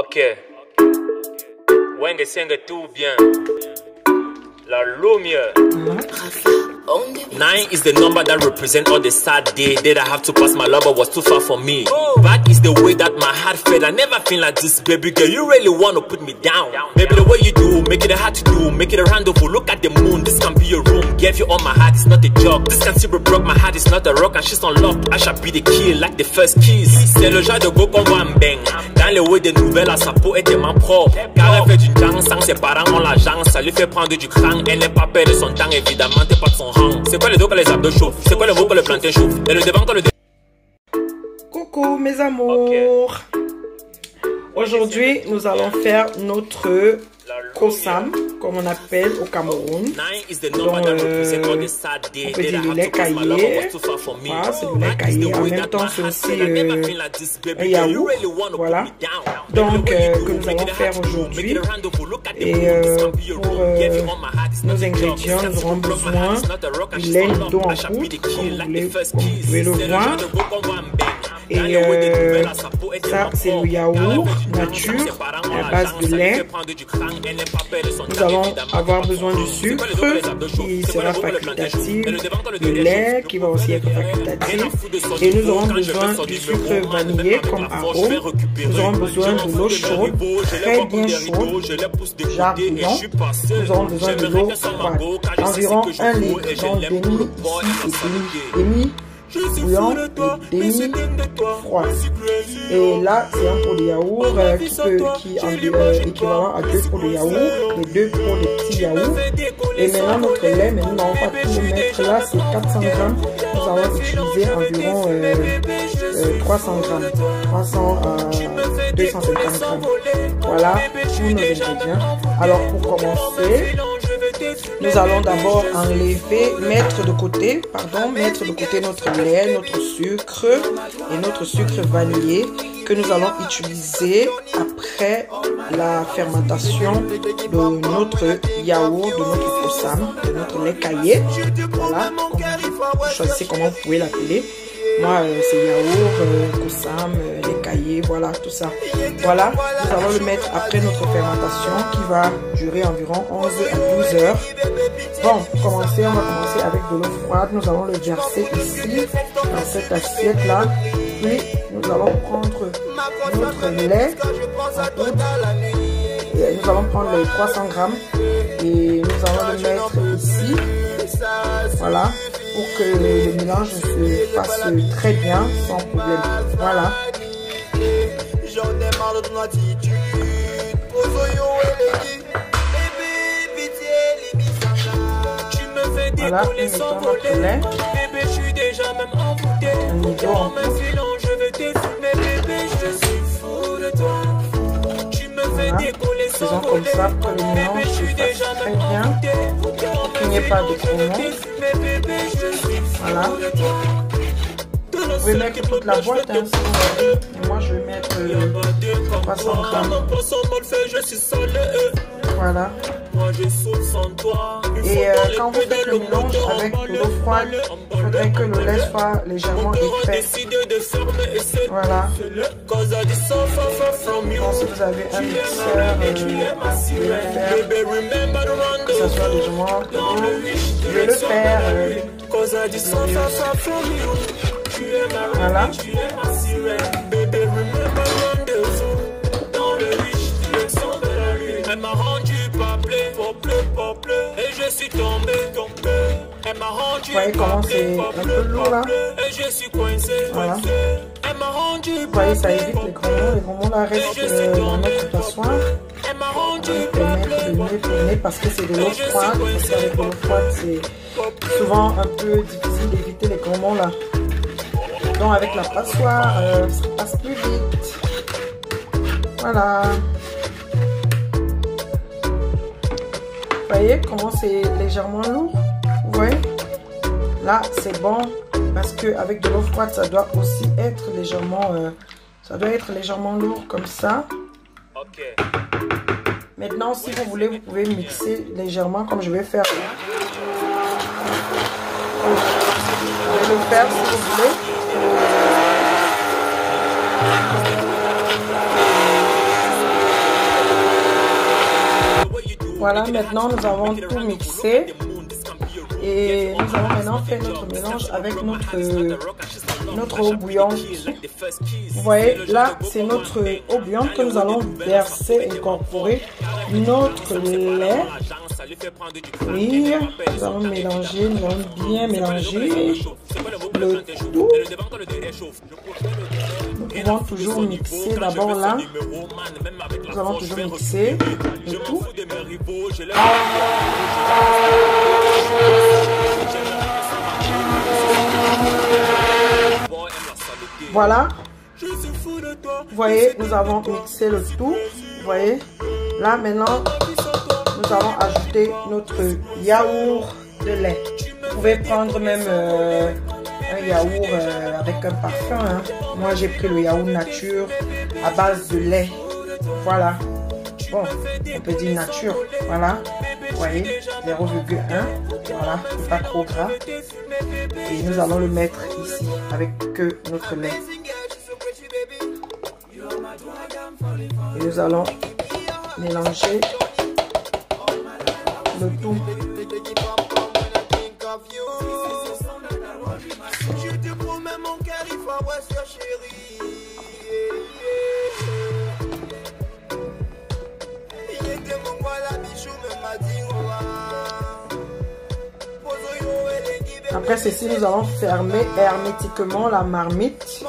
Ok. Wenge senge tout bien. La lumière. 9 is the number that represents all the sad days that I have to pass. My lover was too far from me. Back is the way that my heart felt. I never feel like this, baby girl. You really wanna put me down. Baby, the way you do, make it hard to do, make it a rendezvous. Look at the moon, this can be your room. Gave you all my heart, it's not a joke. This can still be broke, my heart is not a rock. And she's unlocked, I shall be the key like the first kiss. C'est le genre de go qu'on voit en bang. Dans les way des nouvelles, à sa peau est tellement propre. Car elle fait du gang sans ses parents ont l'argent. Ça lui fait prendre du cran. Elle n'est pas perdre son temps, évidemment, t'es pas de son rang. C'est quoi le dos que les abdos chauffent? C'est quoi le veau que le plantain chauffe? Et le devant que le... Coucou mes amours. Aujourd'hui, nous allons faire notre kosam, comme on appelle au Cameroun. Donc, on peut dire le lait caillé. Voilà, c'est le lait caillé. En même temps, c'est aussi un yaourt. Voilà. Donc, que nous allons faire aujourd'hui. Et pour nos ingrédients, nous aurons besoin du lait d'eau en poudre, comme vous pouvez le voir. Et ça, c'est le yaourt nature à base de lait. Nous allons avoir besoin du sucre qui sera facultatif, le lait qui va aussi être facultatif. Et nous aurons besoin du sucre vanillé comme arôme. Nous aurons besoin de l'eau chaude, très bien chaude, genre bouillon. Nous aurons besoin de l'eau froide, environ 1 litre, donc demi ici et demi bouillon et demi froid. Et là, c'est un pot de yaourt qui est équivalent à 2 pots de yaourt, les 2 pots de petits yaourts. Et maintenant, notre lait, mais nous n'allons pas tout le mettre là, c'est 400 grammes. Nous allons utiliser environ 300 grammes, 300 à 250 grammes. Voilà tous nos ingrédients. Alors, pour commencer, nous allons d'abord mettre de côté notre lait, notre sucre et notre sucre vanillé que nous allons utiliser après la fermentation de notre yaourt, de notre kosam, de notre lait caillé. Voilà, vous choisissez comment vous pouvez l'appeler. Moi, c'est yaourt, kosam, lait caillé, voilà, tout ça. Voilà, nous allons le mettre après notre fermentation qui va durer environ 11 à 12 heures. Bon, pour commencer, on va commencer avec de l'eau froide. Nous allons le verser ici, dans cette assiette-là. Puis, nous allons prendre notre lait en poudre. Nous allons prendre les 300 grammes et nous allons le mettre ici. Voilà, pour que le mélange se fasse très bien, sans problème. Voilà. Voilà, nous mettons notre lait. Un niveau en poudre. Voilà. Faisons comme ça pour que le mélange se fasse très bien, pour qu'il n'y ait pas de grumons. Voilà. Vous pouvez mettre toute la boîte, hein, si vous voulez. Moi, je vais mettre 300 grammes. Voilà. Et quand vous faites le mélange avec de l'eau froide, il faudrait que le lait soit légèrement épais. Voilà. Bon, si vous avez un mixeur, vous pouvez le faire, que ça soit légèrement. Je vais le faire. Voilà. Et je suis tombé. Vous voyez comment c'est un peu lourd là. Voilà. Vous voyez, ça évite les grumons. Les grumons là restent dans notre passoire. On peut mettre de mieux tourner parce que c'est de l'eau froide. Parce qu'avec de l'eau froide, c'est souvent un peu difficile d'éviter les grumons là. Donc avec la passoire, ça passe plus vite. Voilà. Vous voyez comment c'est légèrement lourd? Vous voyez? Là, c'est bon parce qu'avec de l'eau froide, ça doit aussi être légèrement lourd comme ça. Maintenant, si vous voulez, vous pouvez mixer légèrement comme je vais faire là. Vous pouvez le faire si vous voulez. Voilà, maintenant nous avons tout mixé. Et nous allons maintenant faire notre mélange avec notre eau bouillante. Vous voyez, là, c'est notre eau bouillante que nous allons verser, incorporer notre lait. Oui, nous allons mélanger, nous allons bien mélanger le tout. Nous pouvons toujours mixer d'abord là. Nous allons toujours mixer le tout. Voilà. Vous voyez, nous avons mixé le tout. Vous voyez, là maintenant, nous allons ajouter notre yaourt de lait. Vous pouvez prendre même un yaourt avec un parfum. Hein. Moi, j'ai pris le yaourt nature à base de lait. Voilà. Bon, on peut dire nature. Voilà. Vous voyez, 0,1. Voilà, pas trop gras. Et nous allons le mettre ici avec notre lait. Et nous allons mélanger le tout. Après ceci, nous allons fermer hermétiquement la marmite.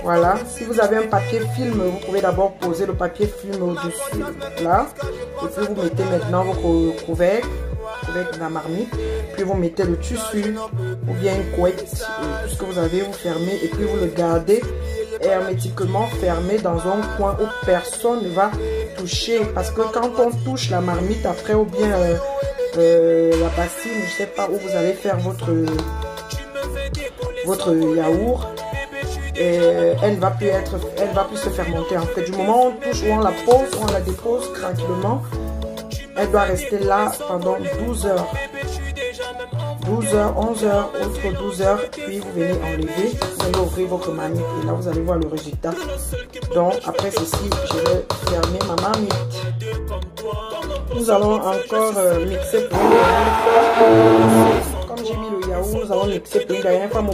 Voilà. Si vous avez un papier film, vous pouvez d'abord poser le papier film au-dessus, là. Et puis vous mettez maintenant vos couvercles de la marmite. Puis vous mettez le tissu ou bien une couette, tout ce que vous avez, vous fermez. Et puis vous le gardez hermétiquement fermé dans un coin où personne ne va toucher. Parce que quand on touche la marmite après ou bien la bassine, je sais pas où vous allez faire votre yaourt, et elle ne va plus se fermenter. En fait, du moment où on touche, où on la pose, on la dépose tranquillement, elle doit rester là pendant 12 heures. 12 heures, 11 heures, autre 12 heures, puis vous venez enlever, vous allez ouvrir votre marmite et là vous allez voir le résultat. Donc après ceci, je vais fermer ma marmite. Nous allons encore mixer pour une dernière fois. Comme j'ai mis le yaourt, nous allons mixer pour une dernière fois.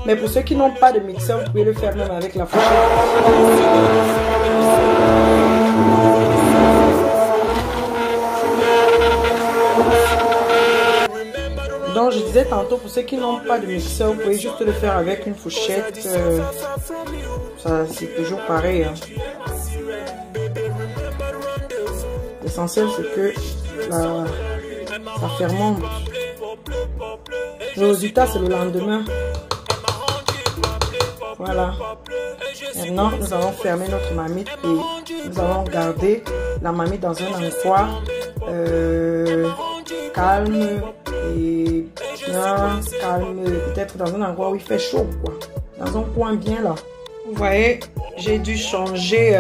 Mais pour ceux qui n'ont pas de mixeur, vous pouvez le faire même avec la fourchette. Donc je disais tantôt, pour ceux qui n'ont pas de mixeur, vous pouvez juste le faire avec une fourchette. Ça c'est toujours pareil. Hein. L'essentiel c'est que ça fermente. Le résultat c'est le lendemain. Voilà. Maintenant nous allons fermer notre marmite et nous allons garder la marmite dans un endroit calme et bien calme, peut-être dans un endroit où il fait chaud, quoi. Dans un coin bien là. Vous voyez, j'ai dû changer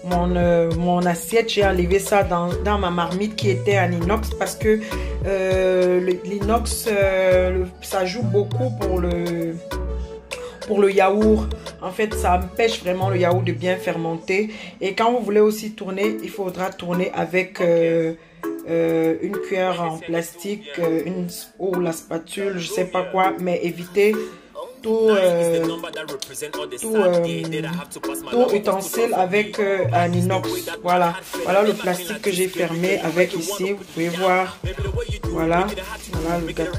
mon assiette. J'ai enlevé ça dans ma marmite qui était en inox parce que l'inox ça joue beaucoup pour le yaourt. En fait, ça empêche vraiment le yaourt de bien fermenter. Et quand vous voulez aussi tourner, il faudra tourner avec une cuillère en plastique, ou la spatule, je sais pas quoi, mais évitez tout utensile avec un inox. Voilà le plastique que j'ai fermé avec ici, vous pouvez voir. Voilà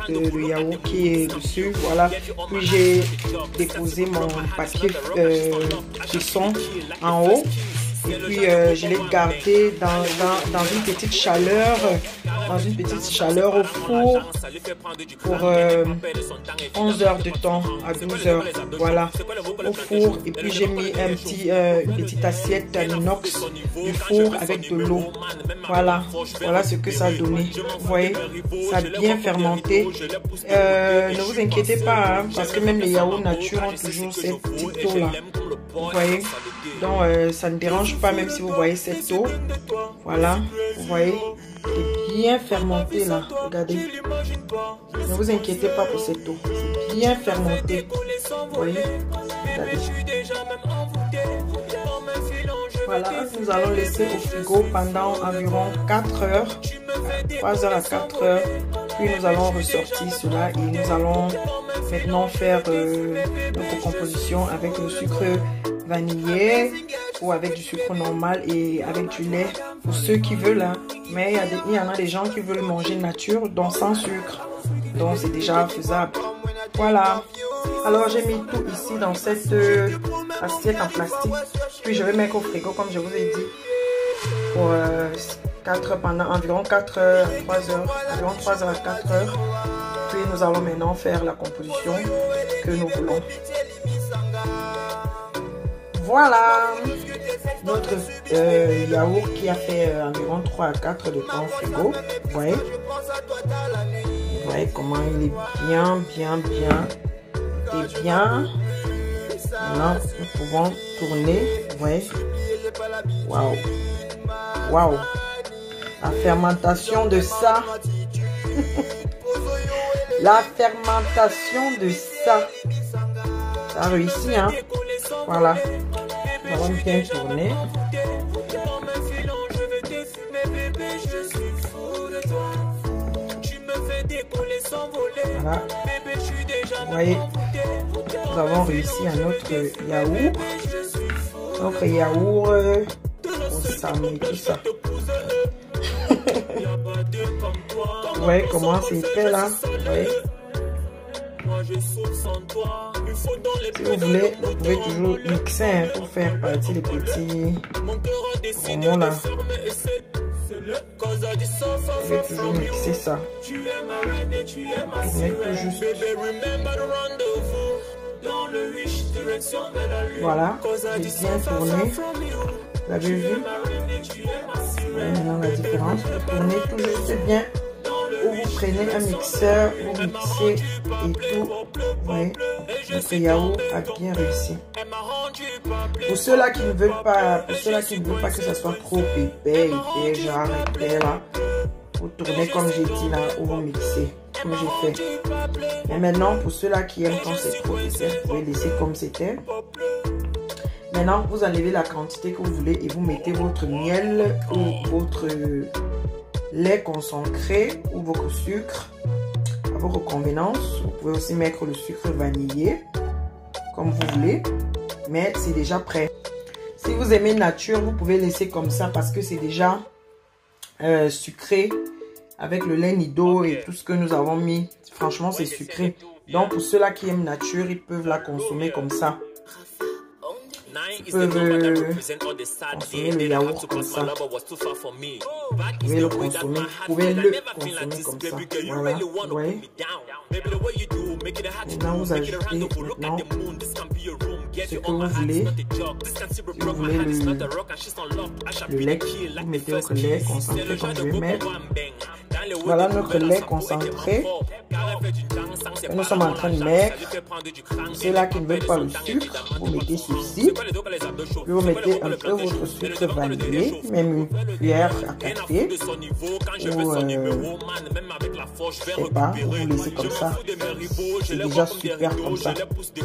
le yaourt qui est dessus. Voilà, puis j'ai déposé mon papier cuisson en haut. Et puis je l'ai gardé dans une petite chaleur, au four pour 11 heures de temps à 12 heures. Voilà, au four. Et puis j'ai mis une petite assiette en inox du four avec de l'eau. Voilà ce que ça a donné. Vous voyez, ça a bien fermenté. Ne vous inquiétez pas, hein, parce que même les yaourts nature ont toujours cette petite eau là. Vous voyez, donc ça ne dérange pas même si vous voyez cette eau. Voilà, vous voyez, c'est bien fermenté là. Regardez, ne vous inquiétez pas pour cette eau, c'est bien fermenté. Vous voyez, regardez. Voilà, nous allons laisser au frigo pendant environ 4 heures, 3 heures à 4 heures. Puis nous allons ressortir cela et nous allons maintenant faire notre composition avec le sucre vanillé ou avec du sucre normal et avec du lait pour ceux qui veulent. Hein. Mais il y en a des gens qui veulent manger nature, donc sans sucre. Donc c'est déjà faisable. Voilà. Alors j'ai mis tout ici dans cette assiette en plastique. Puis je vais mettre au frigo comme je vous ai dit. Pour pendant environ 4 heures, 3 heures. Environ 3 heures à 4 heures. Puis nous allons maintenant faire la composition que nous voulons. Voilà. Notre yaourt qui a fait environ 3 à 4 heures de temps au frigo. Vous voyez? Vous voyez comment il est bien. Et bien. Maintenant, nous pouvons tourner. Vous voyez? Waouh! Waouh! La fermentation de ça. La fermentation de ça. Ça a réussi, hein? Voilà. Nous allons bien tourner. Voilà. Vous voyez, nous avons réussi à notre yaourt. Notre yaourt au sam et tout ça. Vous voyez comment c'est fait là. Vous voyez. Si vous voulez, vous pouvez toujours mixer hein, pour faire partie des petits romans là. Vous pouvez toujours mixer ça. Vous mettez juste. Voilà, j'ai bien tourné. Vous avez vu? Vous voyez maintenant la différence. Vous tournez tout juste bien. Ou vous prenez un mixeur, vous mixez et tout. Vous voyez, notre yaourt a bien réussi. Pour ceux-là qui ne veulent pas, que ça soit trop épais, genre épais là, vous tournez comme j'ai dit là, ou vous mixez, comme j'ai fait. Mais maintenant, pour ceux-là qui aiment quand c'est trop épais, vous pouvez laisser comme c'était. Maintenant, vous enlevez la quantité que vous voulez et vous mettez votre miel ou votre lait concentré ou votre sucre à votre convenance. Vous pouvez aussi mettre le sucre vanillé comme vous voulez, mais c'est déjà prêt. Si vous aimez nature, vous pouvez laisser comme ça parce que c'est déjà sucré avec le lait Nido et tout ce que nous avons mis. Franchement, c'est sucré. Donc pour ceux-là qui aiment nature, ils peuvent la consommer comme ça. Ils peuvent consommer le yaourt comme ça. Vous pouvez le consommer, comme ça. Voilà, vous voyez. Maintenant, vous ajoutez maintenant ce que vous voulez. Si vous voulez le lait, vous mettez votre lait concentré comme je vais mettre. Voilà notre lait concentré que nous sommes en train de mettre. Ceux-là qui ne veulent pas le sucre, vous mettez ceci. Puis vous mettez un peu votre sucre vanillé, même une cuillère à café. Ou je sais pas, vous laissez comme ça. C'est déjà super comme ça.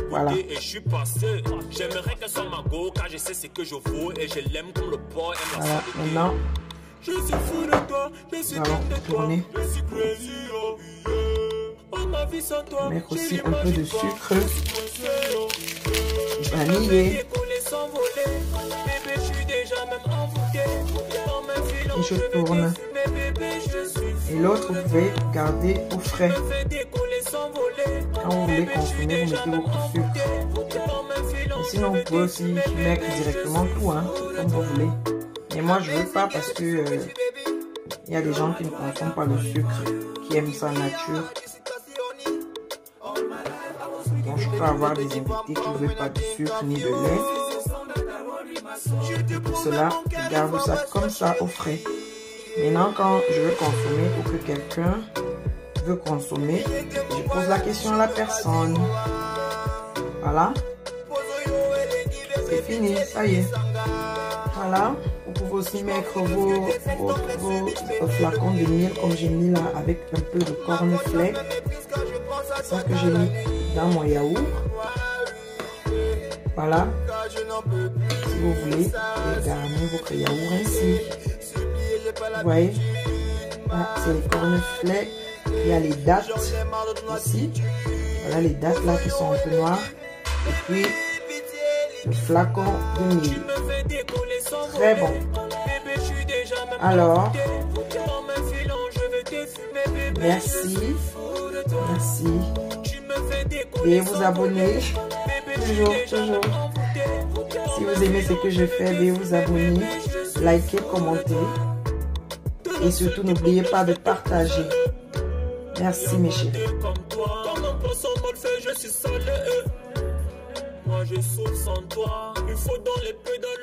Voilà. Voilà, maintenant. Nous allons tourner. Mettre aussi un peu de sucre vanillé. Et je tourne. Et l'autre, vous pouvez garder au frais. Quand vous voulez consommer, vous mettez votre sucre. Et sinon, vous pouvez aussi mettre directement tout, hein, comme vous voulez. Et moi, je veux pas parce que il y a des gens qui ne consomment pas le sucre, qui aiment sa nature. Donc, je peux avoir des invités qui ne veulent pas de sucre ni de lait. Pour cela, je garde ça comme ça au frais. Maintenant, quand je veux consommer ou que quelqu'un veut consommer, je pose la question à la personne. Voilà. C'est fini, ça y est. Voilà. Vous pouvez aussi mettre vos flacons de miel comme j'ai mis là avec un peu de cornflakes. C'est ça que j'ai mis dans mon yaourt. Voilà. Si vous voulez garnir votre yaourt ainsi. Vous voyez, là, c'est les cornflakes. Il y a les dattes ici. Voilà les dattes là qui sont un peu noires. Et puis, le flacon de mil. Très bon. Alors, merci. Merci. Veuillez vous abonner. Toujours. Si vous aimez ce que je fais, veuillez vous abonner, liker, commenter. Et surtout, n'oubliez pas de partager. Merci mes chéris. Moi je souffre sans toi, il faut dans les pédales.